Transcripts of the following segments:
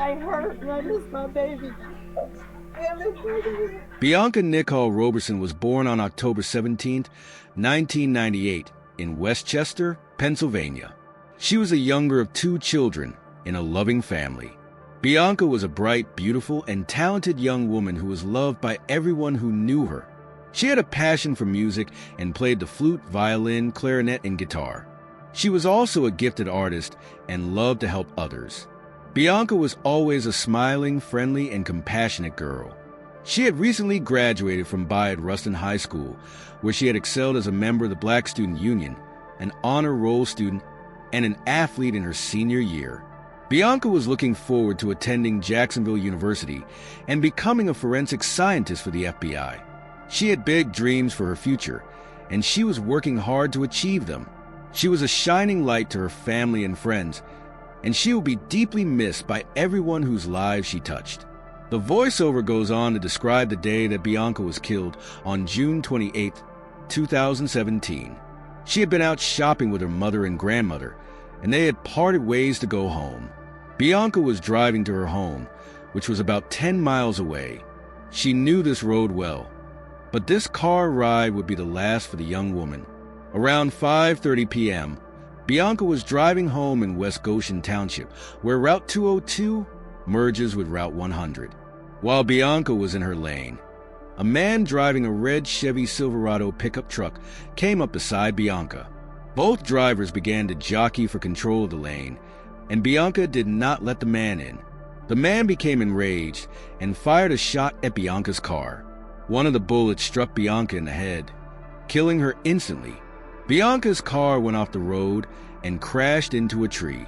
I hurt and I miss my baby. Bianca Nicole Roberson was born on October 17, 1998, in Westchester, Pennsylvania. She was the younger of two children in a loving family. Bianca was a bright, beautiful, and talented young woman who was loved by everyone who knew her. She had a passion for music and played the flute, violin, clarinet, and guitar. She was also a gifted artist and loved to help others. Bianca was always a smiling, friendly, and compassionate girl. She had recently graduated from Bayard Rustin High School, where she had excelled as a member of the Black Student Union, an honor roll student, and an athlete in her senior year. Bianca was looking forward to attending Jacksonville University and becoming a forensic scientist for the FBI. She had big dreams for her future, and she was working hard to achieve them. She was a shining light to her family and friends, and she will be deeply missed by everyone whose lives she touched. The voiceover goes on to describe the day that Bianca was killed on June 28, 2017. She had been out shopping with her mother and grandmother, and they had parted ways to go home. Bianca was driving to her home, which was about 10 miles away. She knew this road well, but this car ride would be the last for the young woman. Around 5:30 p.m., Bianca was driving home in West Goshen Township, where Route 202 merges with Route 100. While Bianca was in her lane, a man driving a red Chevy Silverado pickup truck came up beside Bianca. Both drivers began to jockey for control of the lane, and Bianca did not let the man in. The man became enraged and fired a shot at Bianca's car. One of the bullets struck Bianca in the head, killing her instantly. Bianca's car went off the road and crashed into a tree.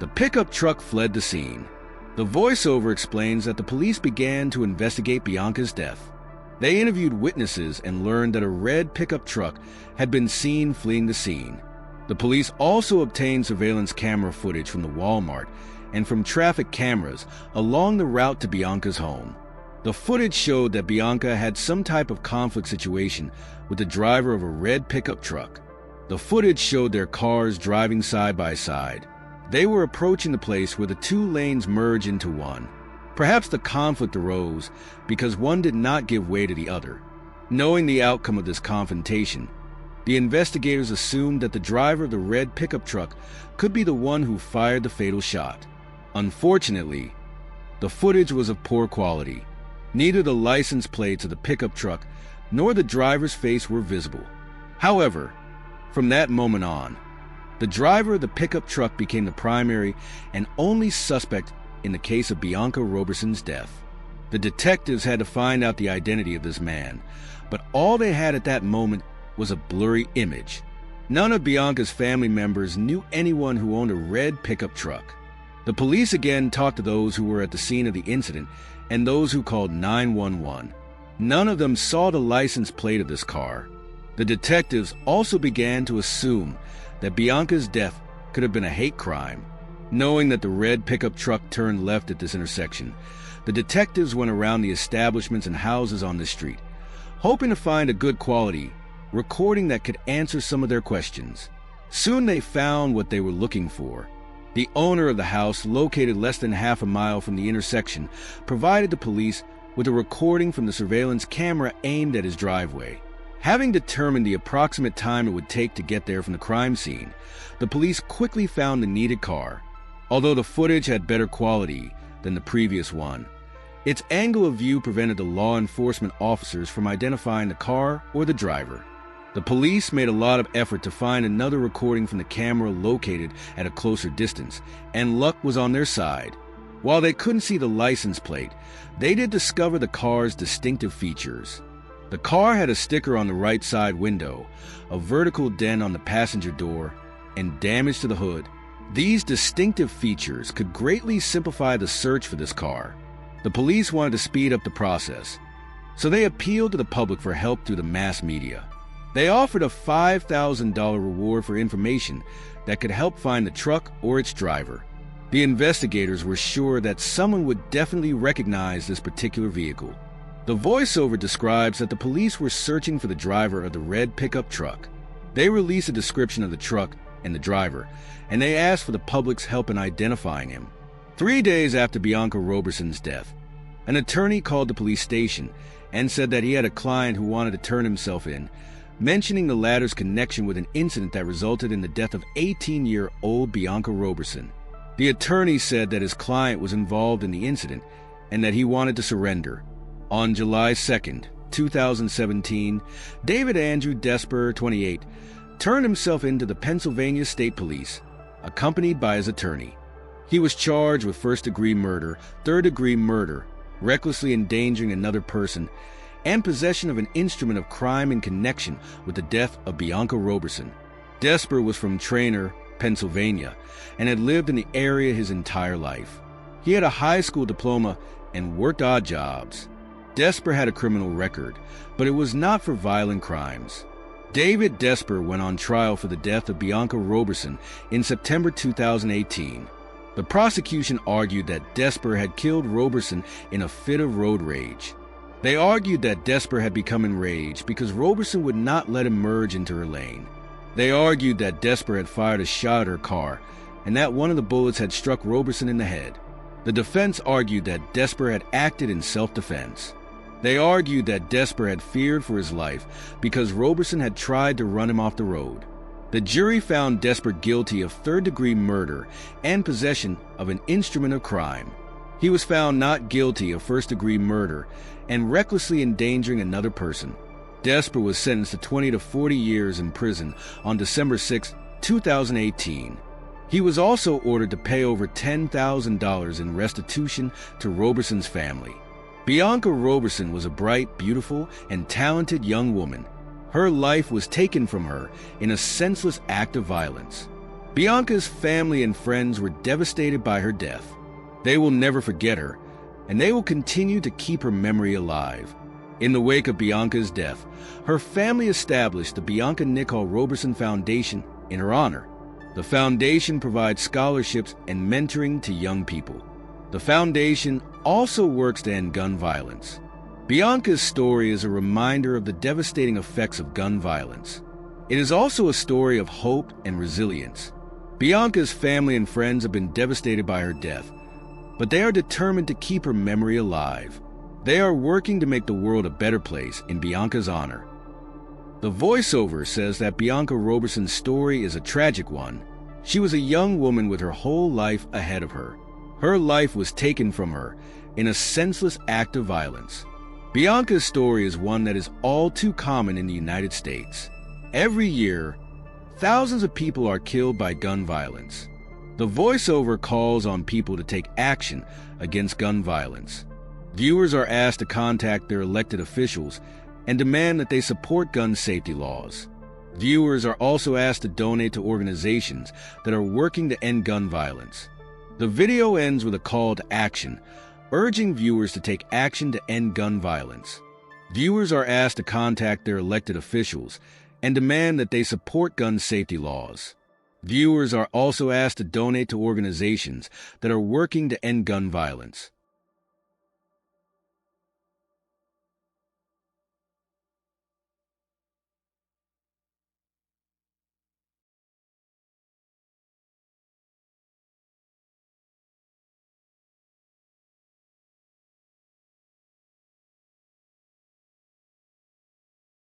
The pickup truck fled the scene. The voiceover explains that the police began to investigate Bianca's death. They interviewed witnesses and learned that a red pickup truck had been seen fleeing the scene. The police also obtained surveillance camera footage from the Walmart and from traffic cameras along the route to Bianca's home. The footage showed that Bianca had some type of conflict situation with the driver of a red pickup truck. The footage showed their cars driving side by side. They were approaching the place where the two lanes merge into one. Perhaps the conflict arose because one did not give way to the other. Knowing the outcome of this confrontation, the investigators assumed that the driver of the red pickup truck could be the one who fired the fatal shot. Unfortunately, the footage was of poor quality. Neither the license plates of the pickup truck nor the driver's face were visible. However, from that moment on, the driver of the pickup truck became the primary and only suspect in the case of Bianca Roberson's death. The detectives had to find out the identity of this man, but all they had at that moment was a blurry image. None of Bianca's family members knew anyone who owned a red pickup truck. The police again talked to those who were at the scene of the incident and those who called 911. None of them saw the license plate of this car. The detectives also began to assume that Bianca's death could have been a hate crime. Knowing that the red pickup truck turned left at this intersection, the detectives went around the establishments and houses on the street, hoping to find a good quality recording that could answer some of their questions. Soon they found what they were looking for. The owner of the house, located less than half a mile from the intersection, provided the police with a recording from the surveillance camera aimed at his driveway. Having determined the approximate time it would take to get there from the crime scene, the police quickly found the needed car. Although the footage had better quality than the previous one, its angle of view prevented the law enforcement officers from identifying the car or the driver. The police made a lot of effort to find another recording from the camera located at a closer distance, and luck was on their side. While they couldn't see the license plate, they did discover the car's distinctive features. The car had a sticker on the right side window, a vertical dent on the passenger door, and damage to the hood. These distinctive features could greatly simplify the search for this car. The police wanted to speed up the process, so they appealed to the public for help through the mass media. They offered a $5,000 reward for information that could help find the truck or its driver. The investigators were sure that someone would definitely recognize this particular vehicle. The voiceover describes that the police were searching for the driver of the red pickup truck. They released a description of the truck and the driver, and they asked for the public's help in identifying him. 3 days after Bianca Roberson's death, an attorney called the police station and said that he had a client who wanted to turn himself in, mentioning the latter's connection with an incident that resulted in the death of 18-year-old Bianca Roberson. The attorney said that his client was involved in the incident and that he wanted to surrender. On July 2, 2017, David Andrew Desper, 28, turned himself into the Pennsylvania State Police, accompanied by his attorney. He was charged with first-degree murder, third-degree murder, recklessly endangering another person, and possession of an instrument of crime in connection with the death of Bianca Roberson. Desper was from Trainer, Pennsylvania, and had lived in the area his entire life. He had a high school diploma and worked odd jobs. Desper had a criminal record, but it was not for violent crimes. David Desper went on trial for the death of Bianca Roberson in September 2018. The prosecution argued that Desper had killed Roberson in a fit of road rage. They argued that Desper had become enraged because Roberson would not let him merge into her lane. They argued that Desper had fired a shot at her car and that one of the bullets had struck Roberson in the head. The defense argued that Desper had acted in self-defense. They argued that Desper had feared for his life because Roberson had tried to run him off the road. The jury found Desper guilty of third-degree murder and possession of an instrument of crime. He was found not guilty of first-degree murder and recklessly endangering another person. Desper was sentenced to 20 to 40 years in prison on December 6, 2018. He was also ordered to pay over $10,000 in restitution to Roberson's family. Bianca Roberson was a bright, beautiful, and talented young woman. Her life was taken from her in a senseless act of violence. Bianca's family and friends were devastated by her death. They will never forget her, and they will continue to keep her memory alive. In the wake of Bianca's death, her family established the Bianca Nicole Roberson Foundation in her honor. The foundation provides scholarships and mentoring to young people. The foundation also works to end gun violence. Bianca's story is a reminder of the devastating effects of gun violence. It is also a story of hope and resilience. Bianca's family and friends have been devastated by her death, but they are determined to keep her memory alive. They are working to make the world a better place in Bianca's honor. The voiceover says that Bianca Roberson's story is a tragic one. She was a young woman with her whole life ahead of her. Her life was taken from her in a senseless act of violence. Bianca's story is one that is all too common in the United States. Every year, thousands of people are killed by gun violence. The voiceover calls on people to take action against gun violence. Viewers are asked to contact their elected officials and demand that they support gun safety laws. Viewers are also asked to donate to organizations that are working to end gun violence. The video ends with a call to action, urging viewers to take action to end gun violence. Viewers are asked to contact their elected officials and demand that they support gun safety laws. Viewers are also asked to donate to organizations that are working to end gun violence.